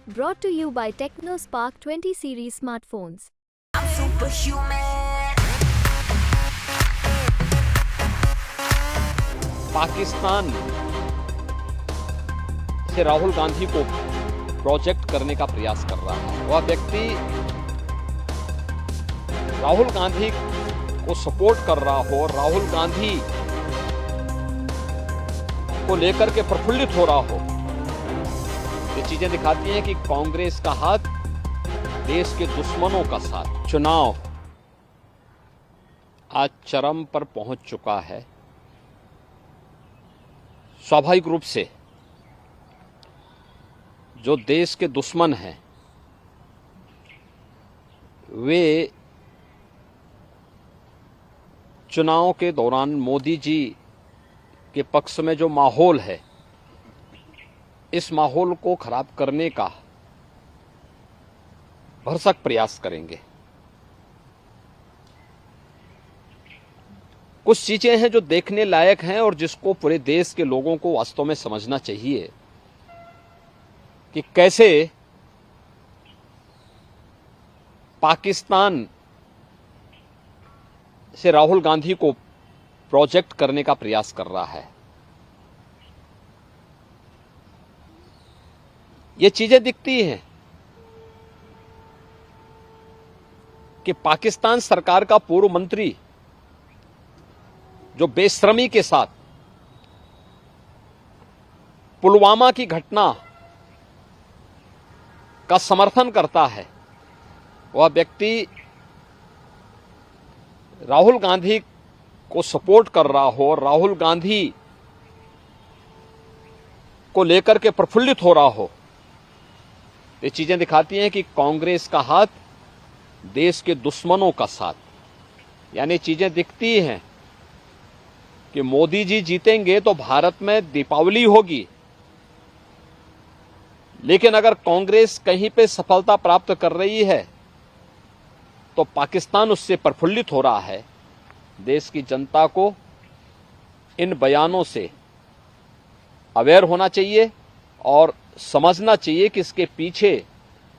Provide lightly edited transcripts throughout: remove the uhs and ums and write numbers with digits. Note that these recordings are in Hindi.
Brought to you by TechnoSpark 20 series smartphones. I'm superhuman. Pakistan से राहुल गांधी को प्रोजेक्ट करने का प्रयास कर रहा है। वह व्यक्ति राहुल गांधी को सपोर्ट कर रहा हो, राहुल गांधी को लेकर के प्रफुल्लित हो रहा हो, ये चीजें दिखाती हैं कि कांग्रेस का हाथ देश के दुश्मनों का साथ। चुनाव आज चरम पर पहुंच चुका है। स्वाभाविक रूप से जो देश के दुश्मन हैं वे चुनाव के दौरान मोदी जी के पक्ष में जो माहौल है, इस माहौल को खराब करने का भरसक प्रयास करेंगे। कुछ चीजें हैं जो देखने लायक हैं और जिसको पूरे देश के लोगों को वास्तव में समझना चाहिए कि कैसे पाकिस्तान से राहुल गांधी को प्रोजेक्ट करने का प्रयास कर रहा है। ये चीजें दिखती हैं कि पाकिस्तान सरकार का पूर्व मंत्री जो बेशर्मी के साथ पुलवामा की घटना का समर्थन करता है, वह व्यक्ति राहुल गांधी को सपोर्ट कर रहा हो, राहुल गांधी को लेकर के प्रफुल्लित हो रहा हो, ये चीजें दिखाती हैं कि कांग्रेस का हाथ देश के दुश्मनों का साथ। यानी चीजें दिखती हैं कि मोदी जी जीतेंगे तो भारत में दीपावली होगी, लेकिन अगर कांग्रेस कहीं पे सफलता प्राप्त कर रही है तो पाकिस्तान उससे प्रफुल्लित हो रहा है। देश की जनता को इन बयानों से अवेयर होना चाहिए और समझना चाहिए कि इसके पीछे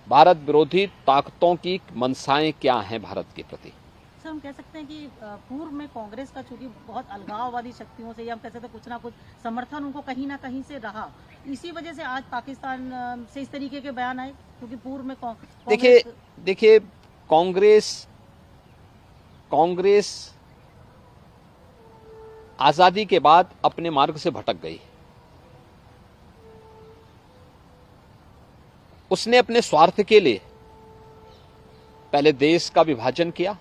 भारत विरोधी ताकतों की मंशाएं क्या हैं भारत के प्रति। सर, हम कह सकते हैं कि पूर्व में कांग्रेस का चूंकि बहुत अलगाववादी शक्तियों से, या हम कह सकते हैं कुछ ना कुछ समर्थन उनको कहीं ना कहीं से रहा, इसी वजह से आज पाकिस्तान से इस तरीके के बयान आए, क्योंकि पूर्व में देखिए कांग्रेस आजादी के बाद अपने मार्ग से भटक गई। उसने अपने स्वार्थ के लिए पहले देश का विभाजन किया,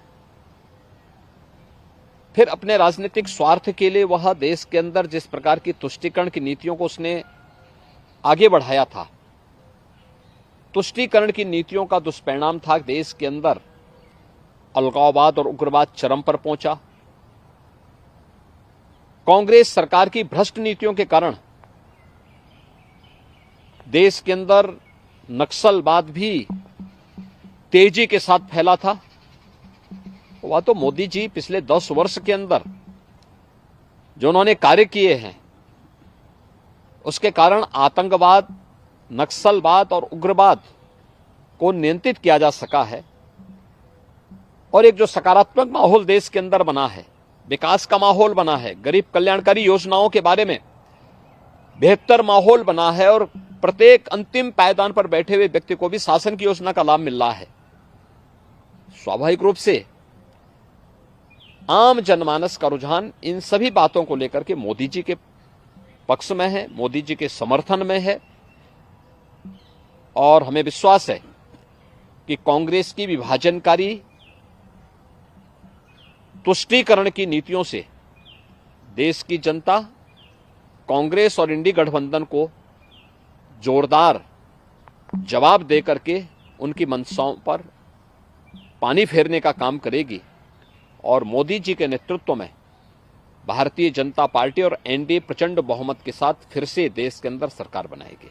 फिर अपने राजनीतिक स्वार्थ के लिए वह देश के अंदर जिस प्रकार की तुष्टीकरण की नीतियों को उसने आगे बढ़ाया था, तुष्टीकरण की नीतियों का दुष्परिणाम था देश के अंदर अलगाववाद और उग्रवाद चरम पर पहुंचा। कांग्रेस सरकार की भ्रष्ट नीतियों के कारण देश के अंदर नक्सलवाद भी तेजी के साथ फैला था। वह तो मोदी जी पिछले 10 वर्ष के अंदर जो उन्होंने कार्य किए हैं, उसके कारण आतंकवाद, नक्सलवाद और उग्रवाद को नियंत्रित किया जा सका है और एक जो सकारात्मक माहौल देश के अंदर बना है, विकास का माहौल बना है, गरीब कल्याणकारी योजनाओं के बारे में बेहतर माहौल बना है और प्रत्येक अंतिम पायदान पर बैठे हुए व्यक्ति को भी शासन की योजना का लाभ मिल रहा है। स्वाभाविक रूप से आम जनमानस का रुझान इन सभी बातों को लेकर के मोदी जी के पक्ष में है, मोदी जी के समर्थन में है और हमें विश्वास है कि कांग्रेस की विभाजनकारी तुष्टीकरण की नीतियों से देश की जनता कांग्रेस और इंडी गठबंधन को जोरदार जवाब देकर के उनकी मंशाओं पर पानी फेरने का काम करेगी और मोदी जी के नेतृत्व में भारतीय जनता पार्टी और एनडीए प्रचंड बहुमत के साथ फिर से देश के अंदर सरकार बनाएगी।